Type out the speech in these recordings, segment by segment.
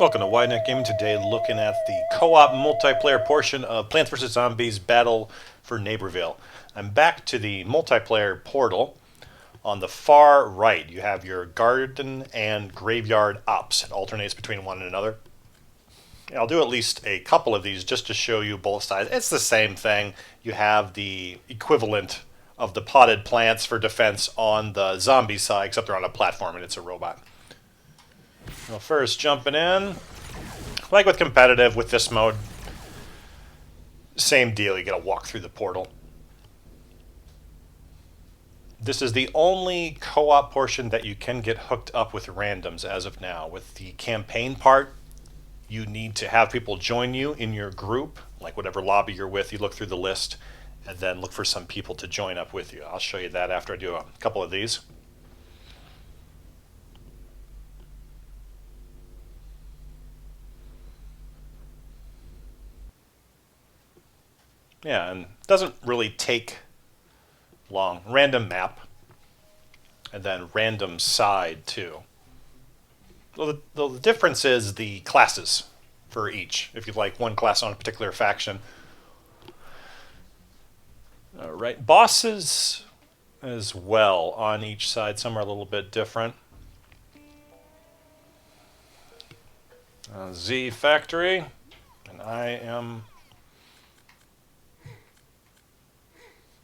Welcome to Wide Net Gaming. Today looking at the co-op multiplayer portion of Plants vs. Zombies Battle for Neighborville. I'm back to the multiplayer portal. On the far right, you have your garden and graveyard ops. It alternates between one and another. I'll do at least a couple of these just to show you both sides. It's the same thing. You have the equivalent of the potted plants for defense on the zombie side, except they're on a platform and it's a robot. Well, first, jumping in. Like with competitive, with this mode, same deal. You gotta walk through the portal. This is the only co-op portion that you can get hooked up with randoms as of now. With the campaign part, you need to have people join you in your group, like whatever lobby you're with. You look through the list and then look for some people to join up with you. I'll show you that after I do a couple of these. Yeah, and it doesn't really take long. Random map, and then random side too. Well, the difference is the classes for each. If you like one class on a particular faction. All right, bosses as well on each side. Some are a little bit different. Z Factory, and I am...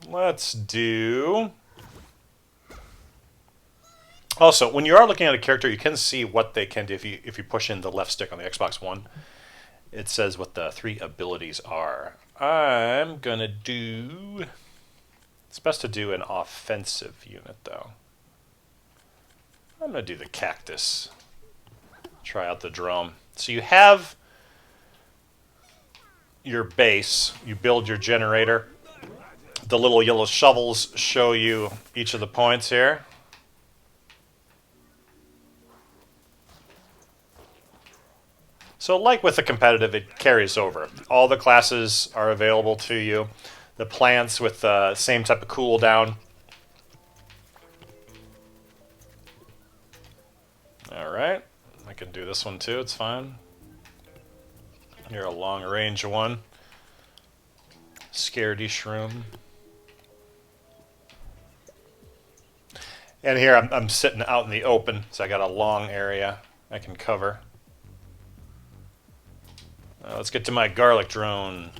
Let's do... Also, when you are looking at a character, you can see what they can do if you push in the left stick on the Xbox One. It says what the 3 abilities are. I'm going to do... It's best to do an offensive unit, though. I'm going to do the cactus. Try out the drone. So you have your base. You build your generator. The little yellow shovels show you each of the points here. So like with the competitive, it carries over. All the classes are available to you. The plants with the same type of cooldown. Alright, I can do this one too, it's fine. You're a long range one. Scaredy shroom. And here I'm sitting out in the open, so I got a long area I can cover. Let's get to my garlic drone.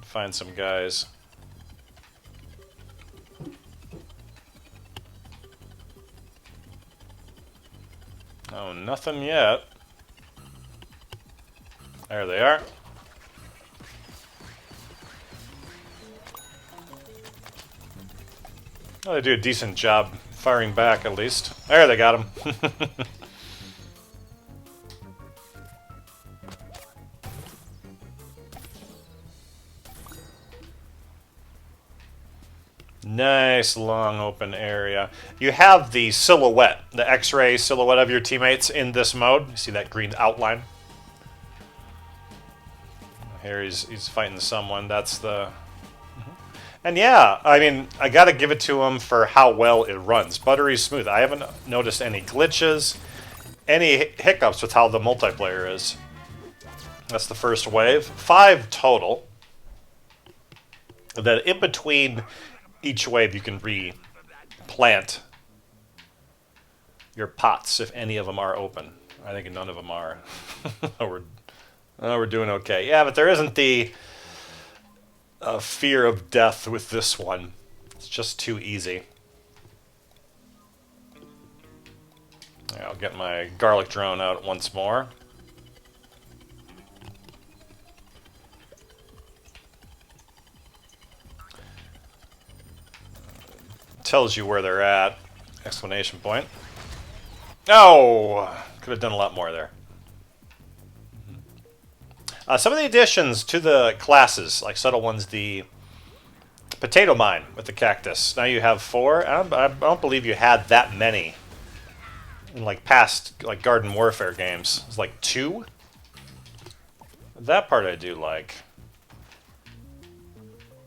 Find some guys. Oh, nothing yet. There they are. Oh, they do a decent job firing back, at least. There, they got him. Nice long open area. You have the silhouette, the X-ray silhouette of your teammates in this mode. You see that green outline? Here he's fighting someone. That's the... And yeah, I mean, I gotta give it to him for how well it runs. Buttery smooth. I haven't noticed any glitches, any hiccups with how the multiplayer is. That's the first wave. 5 total. Then in between each wave you can replant your pots if any of them are open. I think none of them are. We're doing okay. Yeah, but there isn't the fear of death with this one. It's just too easy. Yeah, I'll get my garlic drone out once more. Tells you where they're at. Exclamation point. Oh! Could have done a lot more there. Some of the additions to the classes, like subtle ones, the potato mine with the cactus. Now you have 4. I don't believe you had that many in like past like Garden Warfare games. It's like 2. That part I do like.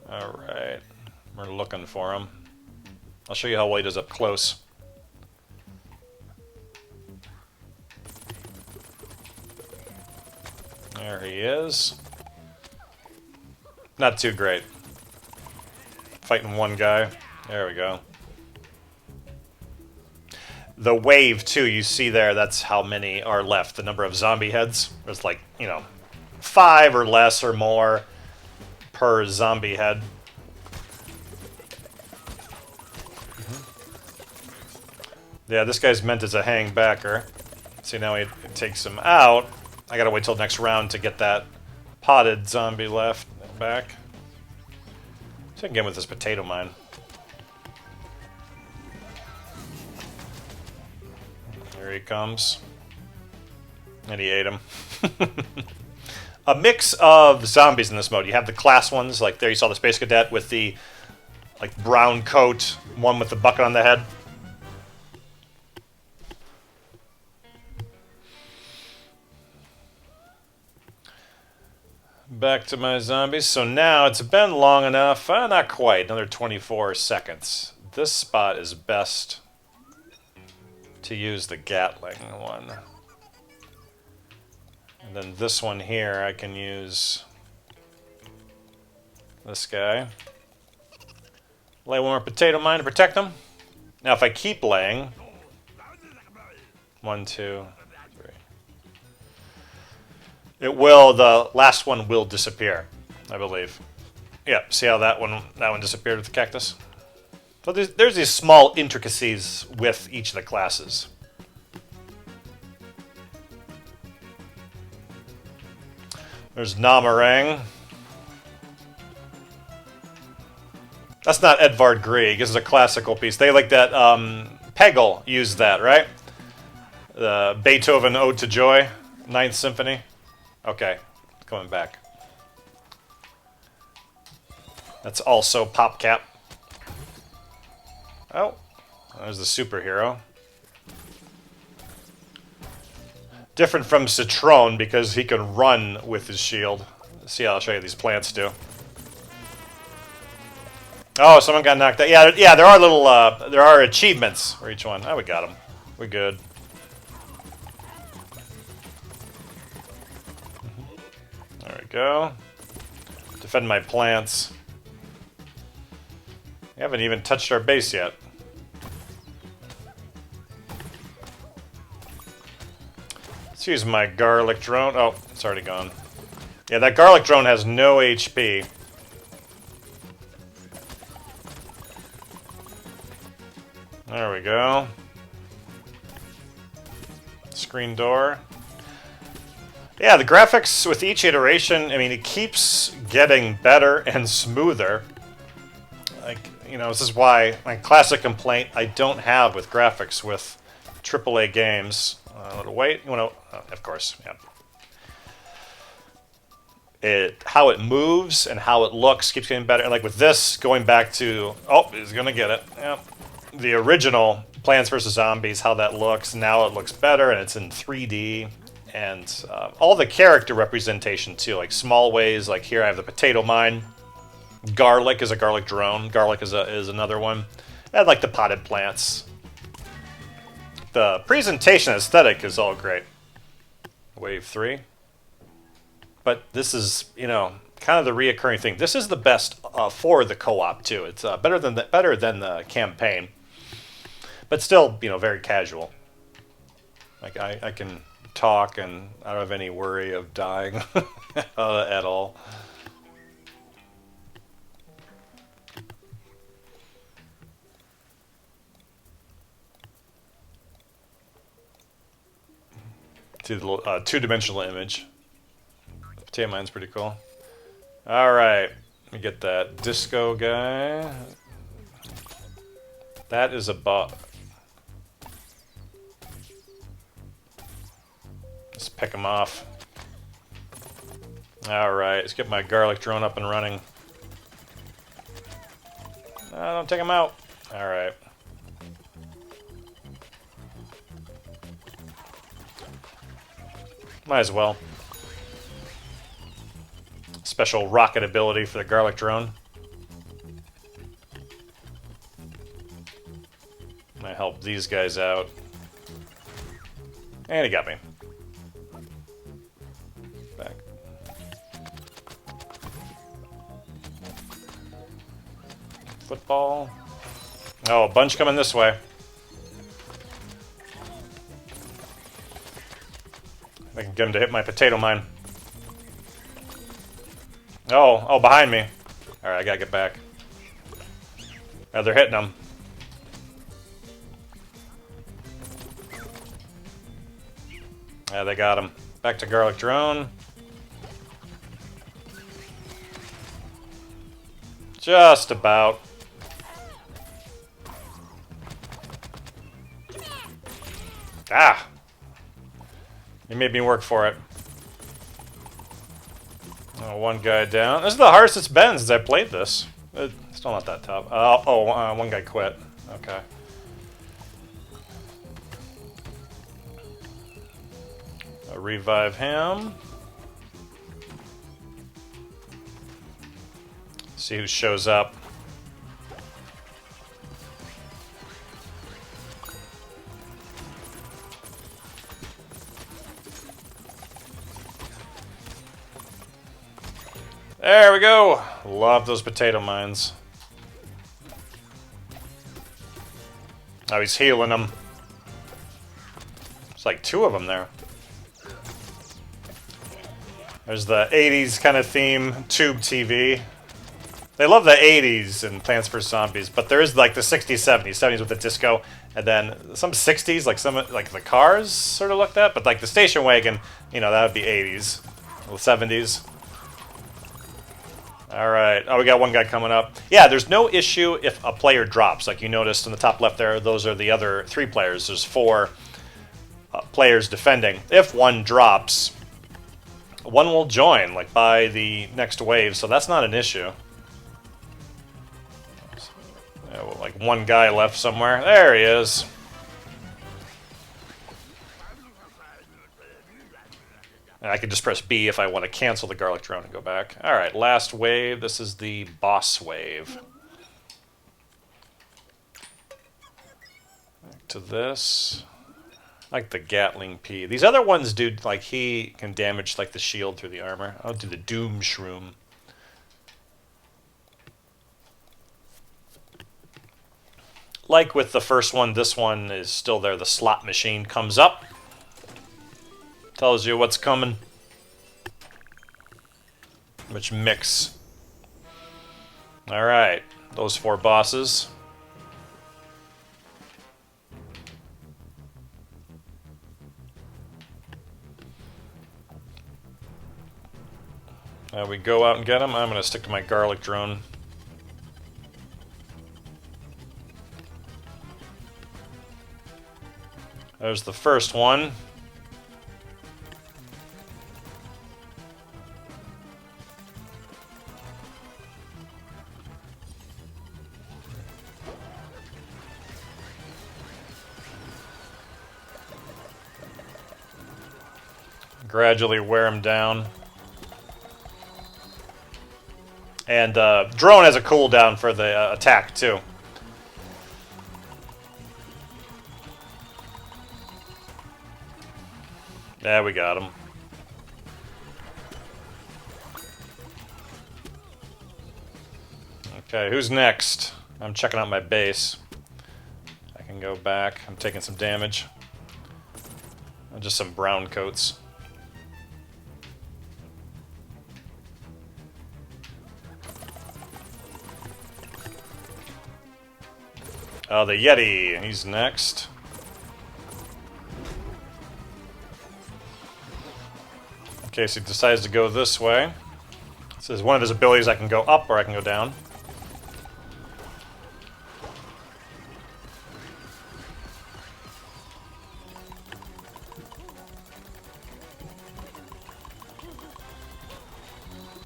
All right, we're looking for him. I'll show you how well he does up close. There he is. Not too great. Fighting one guy. There we go. The wave, too, you see there, that's how many are left. The number of zombie heads. There's like, 5 or less or more per zombie head. Yeah, this guy's meant as a hang-backer. See, now it takes him out. I gotta wait till next round to get that potted zombie left back. So I can get him with this potato mine. Here he comes. And he ate him. A mix of zombies in this mode. You have the class ones, like there you saw the Space Cadet with the brown coat, one with the bucket on the head. Back to my zombies. So now it's been long enough. Not quite. Another 24 seconds. This spot is best to use the Gatling one. And then this one here, I can use this guy. Lay one more potato mine to protect them. Now if I keep laying... 1, 2... It will, the last one will disappear, I believe. Yeah, see how that one disappeared with the cactus? So there's these small intricacies with each of the classes. There's Namarang. That's not Edvard Grieg, this is a classical piece. They like that, Pegel used that, right? The Beethoven Ode to Joy, Ninth Symphony. Okay, coming back. That's also PopCap. Oh, there's the superhero. Different from Citron because he can run with his shield. See how I'll show you these plants do. Oh, someone got knocked out. Yeah, there are little, there are achievements for each one. Oh, we got them. We're good. There we go. Defend my plants. We haven't even touched our base yet. Let's use my garlic drone. Oh, it's already gone. Yeah, that garlic drone has no HP. There we go. Screen door. Yeah, the graphics with each iteration, I mean, it keeps getting better and smoother. Like, this is why my classic complaint I don't have with graphics with AAA games. Wait, of course, yeah. How it moves and how it looks keeps getting better. And like with this, going back to, oh, he's gonna get it. Yep. The original Plants vs. Zombies, how that looks. Now it looks better and it's in 3D. And all the character representation too, like small ways. Like here I have the potato mine. Garlic is a garlic drone. Garlic is another one. And like the potted plants. The presentation aesthetic is all great. Wave 3. But this is, kind of the reoccurring thing. This is the best for the co-op too. It's better than the campaign. But still, very casual. Like I can talk and I don't have any worry of dying at all. See the little two-dimensional image. The potato mine's pretty cool. Alright, let me get that disco guy. That is a bot. Let's pick him off. Alright, let's get my garlic drone up and running. Don't take him out. Alright. Might as well. Special rocket ability for the garlic drone. Might help these guys out. And he got me. Back. Football. Oh, a bunch coming this way. I can get him to hit my potato mine. Oh, behind me. Alright, I gotta get back. Oh, they're hitting him. Yeah, they got him. Back to garlic drone. Just about. Ah! You made me work for it. Oh, one guy down. This is the hardest it's been since I played this. It's still not that tough. One guy quit. Okay. I'll revive him. See who shows up. There we go! Love those potato mines. Oh, he's healing them. There's like 2 of them there. There's the 80s kind of theme, tube TV. They love the 80s in Plants vs. Zombies, but there is like the 60s, 70s. 70s with the disco, and then some 60s, like the cars sort of look that, but like the station wagon, you know, that would be 80s. The 70s. Alright. Oh, we got one guy coming up. Yeah, there's no issue if a player drops. Like you noticed in the top left there, those are the other 3 players. There's 4 players defending. If one drops, one will join, like by the next wave, so that's not an issue. Yeah, well, like one guy left somewhere. There he is. And I can just press B if I want to cancel the garlic drone and go back. Alright, last wave. This is the boss wave. Back to this. I like the Gatling P. These other ones do, like, he can damage, like, the shield through the armor. I'll do the Doom Shroom. Like with the first one, this one is still there. The slot machine comes up. Tells you what's coming. Which mix. Alright. Those 4 bosses. We go out and get them. I'm going to stick to my garlic drone. There's the first one. Gradually wear him down. And drone has a cooldown for the attack too. Yeah, we got him. Okay, who's next? I'm checking out my base. I can go back. I'm taking some damage. Just some brown coats. Oh, the Yeti. He's next. In case he decides to go this way. It says one of his abilities I can go up or I can go down.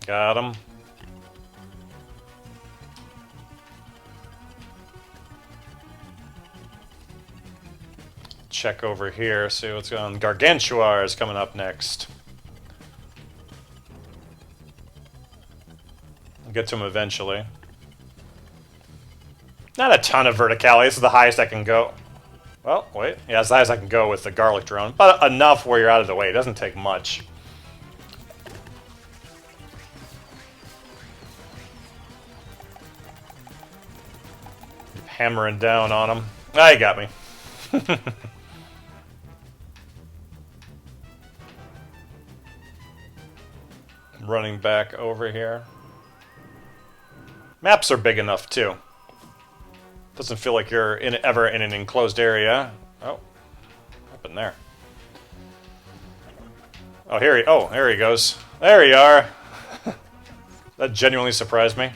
Got him. Check over here, see what's going on. Gargantua is coming up next. I'll get to him eventually. Not a ton of verticality. This is the highest I can go. Well, wait. Yeah, it's the highest I can go with the garlic drone. But enough where you're out of the way. It doesn't take much. hammering down on him. Ah, he got me. Running back over here. Maps are big enough too. Doesn't feel like you're ever in an enclosed area. Oh, up in there. Oh, here he goes. There you are. That genuinely surprised me.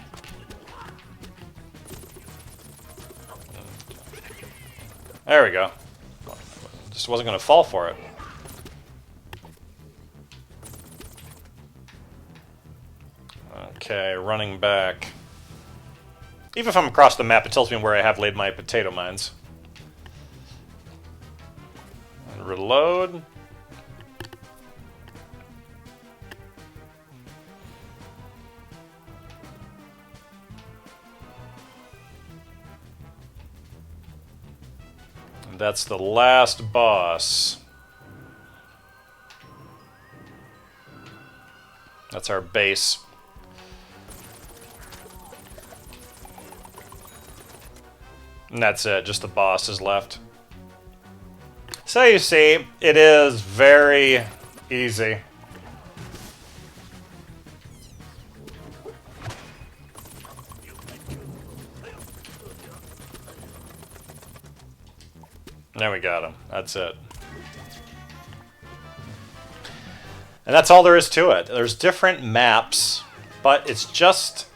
There we go. Just wasn't going to fall for it. Okay, running back. Even if I'm across the map, it tells me where I have laid my potato mines. And reload. And that's the last boss. That's our base. And that's it, just the boss is left. So you see, it is very easy. There we got him. That's it. And that's all there is to it. There's different maps, but it's just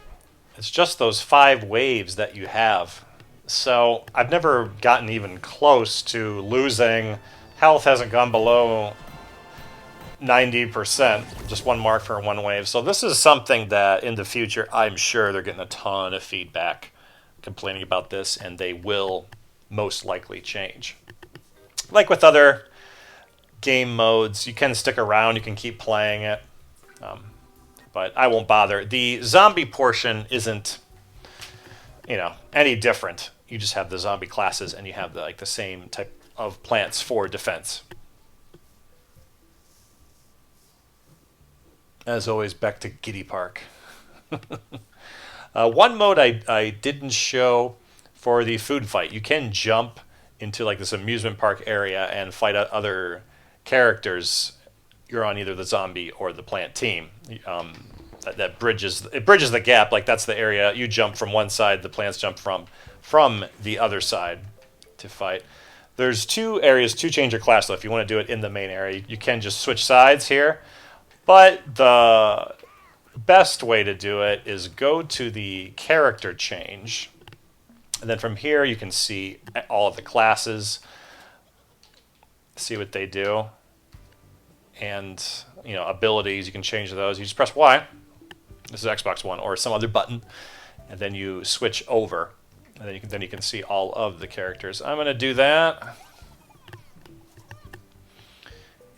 those 5 waves that you have. So I've never gotten even close to losing. Health hasn't gone below 90%. Just 1 mark for 1 wave. So this is something that in the future, I'm sure they're getting a ton of feedback complaining about this, and they will most likely change. Like with other game modes, you can stick around, you can keep playing it, but I won't bother. The zombie portion isn't, any different. You just have the zombie classes, and you have the same type of plants for defense. As always, back to Giddy Park. One mode I didn't show for the food fight. You can jump into this amusement park area and fight other characters. You're on either the zombie or the plant team. That bridges the gap. That's the area you jump from one side, the plants jump from the other side to fight. There's 2 areas to change your class, though. If you want to do it in the main area, you can just switch sides here. But the best way to do it is go to the character change. And then from here, you can see all of the classes, see what they do. And, abilities, you can change those. You just press Y. This is Xbox One or some other button. And then you switch over. And then you can see all of the characters. I'm going to do that.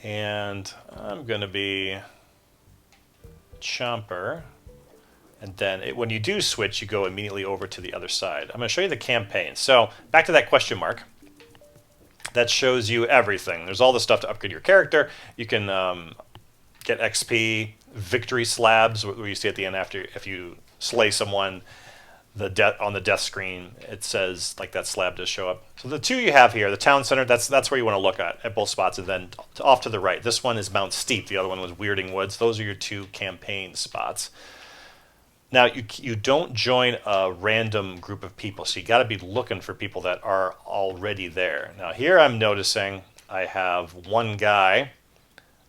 And I'm going to be Chomper. And then when you do switch, you go immediately over to the other side. I'm going to show you the campaign. So back to that question mark. That shows you everything. There's all the stuff to upgrade your character. You can get XP, victory slabs, where you see at the end after if you slay someone, on the death screen, it says that slab does show up. So the 2 you have here, the town center, that's where you want to look at both spots. And then off to the right, this one is Mount Steep. The other one was Weirding Woods. Those are your 2 campaign spots. Now, you don't join a random group of people, so you got to be looking for people that are already there. Now, here I'm noticing I have one guy.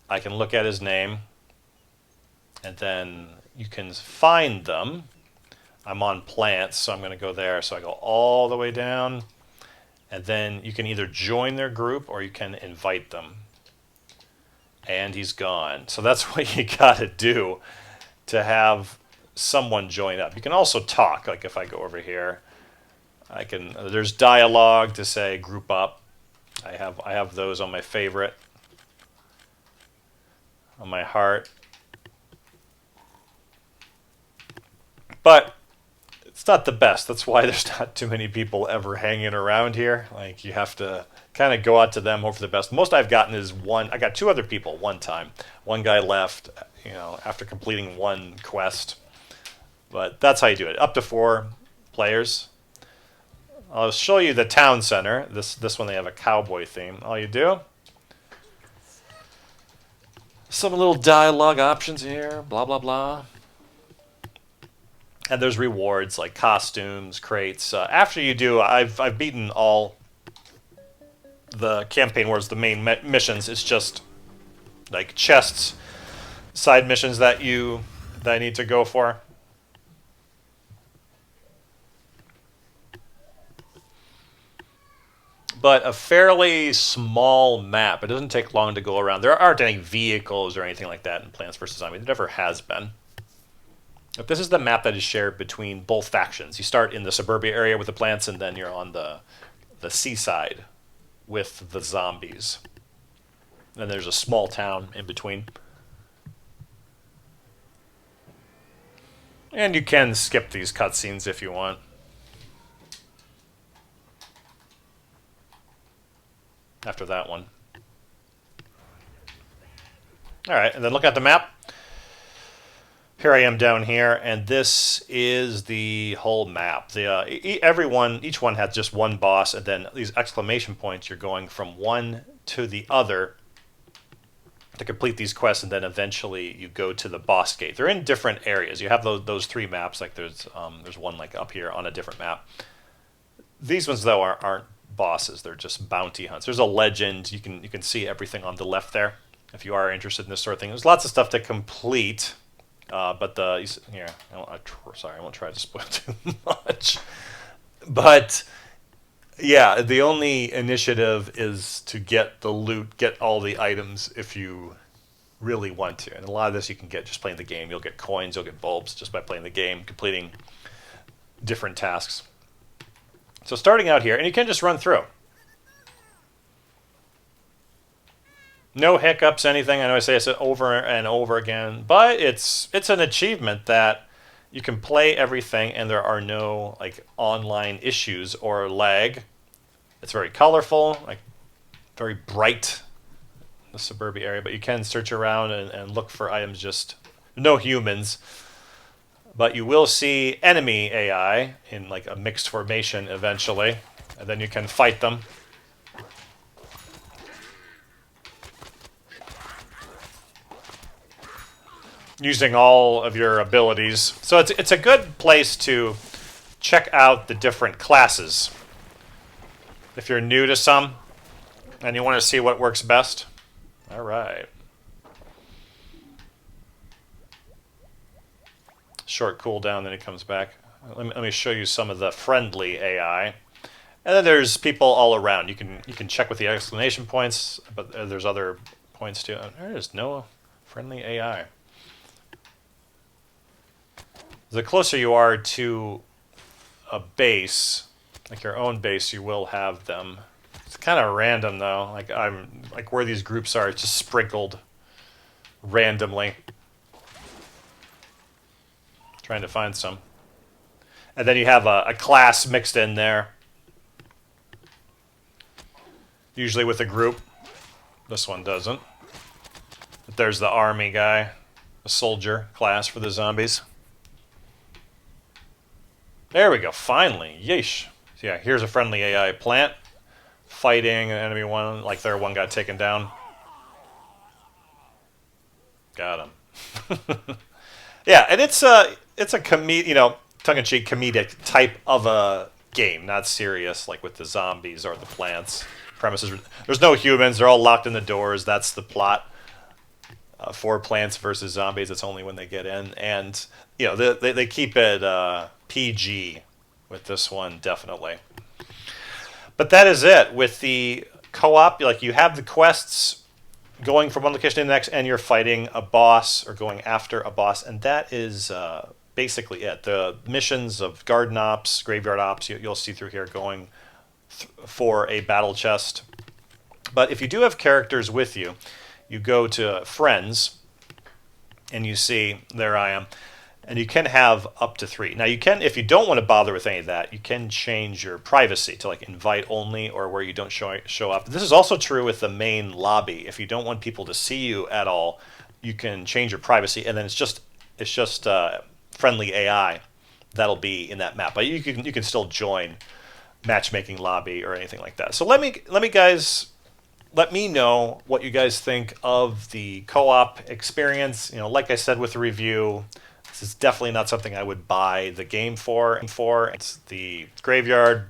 I can look at his name, and then you can find them. I'm on plants, so I'm going to go there. So I go all the way down, and then you can either join their group or you can invite them. And he's gone. So that's what you got to do to have someone join up. You can also talk, if I go over here, there's dialogue to say group up. I have those on my favorite, on my heart. But it's not the best. That's why there's not too many people ever hanging around here. You have to kind of go out to them, hope for the best. Most I've gotten is one. I got 2 other people one time. One guy left, after completing 1 quest. But that's how you do it. Up to 4 players. I'll show you the town center. This one they have a cowboy theme. All you do, some little dialogue options here, blah blah blah. And there's rewards like costumes, crates. After you do, I've beaten all the campaign wars, the main missions. It's just like chests, side missions that I need to go for. But a fairly small map. It doesn't take long to go around. There aren't any vehicles or anything like that in Plants vs. Zombies. There never has been. But this is the map that is shared between both factions. You start in the suburbia area with the plants, and then you're on the seaside with the zombies. And there's a small town in between. And you can skip these cutscenes if you want. After that one. Alright, and then look at the map. Here I am down here, and this is the whole map. Each one has just one boss, and then these exclamation points, you're going from one to the other to complete these quests, and then eventually you go to the boss gate. They're in different areas. You have those three maps, like there's one like up here on a different map. These ones, though, aren't bosses. They're just bounty hunts. There's a legend. You can see everything on the left there if you are interested in this sort of thing. There's lots of stuff to complete, but sorry, I won't try to spoil too much. But yeah, the only initiative is to get the loot, get all the items if you really want to. And a lot of this you can get just playing the game. You'll get coins, you'll get bulbs just by playing the game, completing different tasks. So starting out here, and you can just run through. No hiccups, anything. I know I say it over and over again, but it's an achievement that you can play everything and there are no like online issues or lag. It's very colorful, like very bright, the suburbia area, but you can search around and look for items, just no humans. But you will see enemy AI in like a mixed formation eventually, and then you can fight them. Using all of your abilities. So it's a good place to check out the different classes. If you're new to some and you want to see what works best. All right. Short cooldown, then it comes back. Let me show you some of the friendly AI. And then there's people all around. You can check with the exclamation points, but there's other points too. There is no friendly AI. The closer you are to a base, like your own base, you will have them. It's kind of random though. Like where these groups are, it's just sprinkled randomly. Trying to find some. And then you have a class mixed in there. Usually with a group. This one doesn't. But there's the army guy. A soldier class for the zombies. There we go, finally. Yeesh. So yeah, here's a friendly AI plant. Fighting an enemy one, like their one got taken down. Got him. Yeah, and it's a tongue-in-cheek comedic type of a game, not serious like with the zombies or the plants. Premises, there's no humans, they're all locked in the doors. That's the plot. For Plants vs. Zombies, it's only when they get in, and they keep it PG with this one, definitely. But that is it with the co-op. Like, you have the quests going from one location to the next, and you're fighting a boss or going after a boss, and that is basically it. The missions of garden ops, graveyard ops, you'll see through here going for a battle chest. But if you do have characters with you, you go to friends, and you see, there I am, and you can have up to 3. Now you can, if you don't want to bother with any of that, you can change your privacy to like invite only or where you don't show up. This is also true with the main lobby. If you don't want people to see you at all, you can change your privacy, and then it's just friendly AI that'll be in that map. But you can still join matchmaking lobby or anything like that. So let me know what you guys think of the co-op experience. You know, like I said with the review, this is definitely not something I would buy the game for. It's the graveyard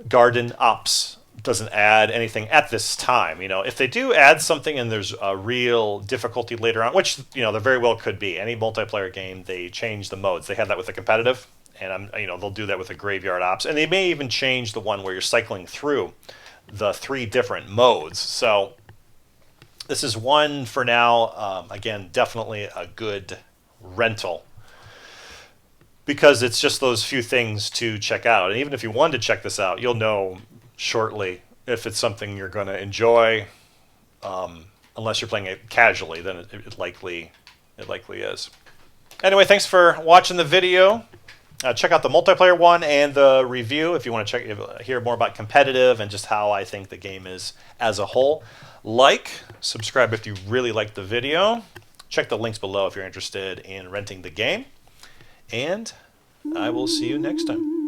garden ops doesn't add anything at this time. You know, if they do add something and there's a real difficulty later on, which, you know, there very well could be. Any multiplayer game, they change the modes. They had that with the competitive, and they'll do that with the graveyard ops, and they may even change the one where you're cycling through the 3 different modes. So this is one for now. Again, definitely a good rental because it's just those few things to check out. And even if you wanted to check this out, you'll know shortly if it's something you're going to enjoy. Unless you're playing it casually, then it likely is. Anyway, thanks for watching the video. Check out the multiplayer one and the review if you want to hear more about competitive and just how I think the game is as a whole. Subscribe if you really liked the video. Check the links below if you're interested in renting the game. And I will see you next time.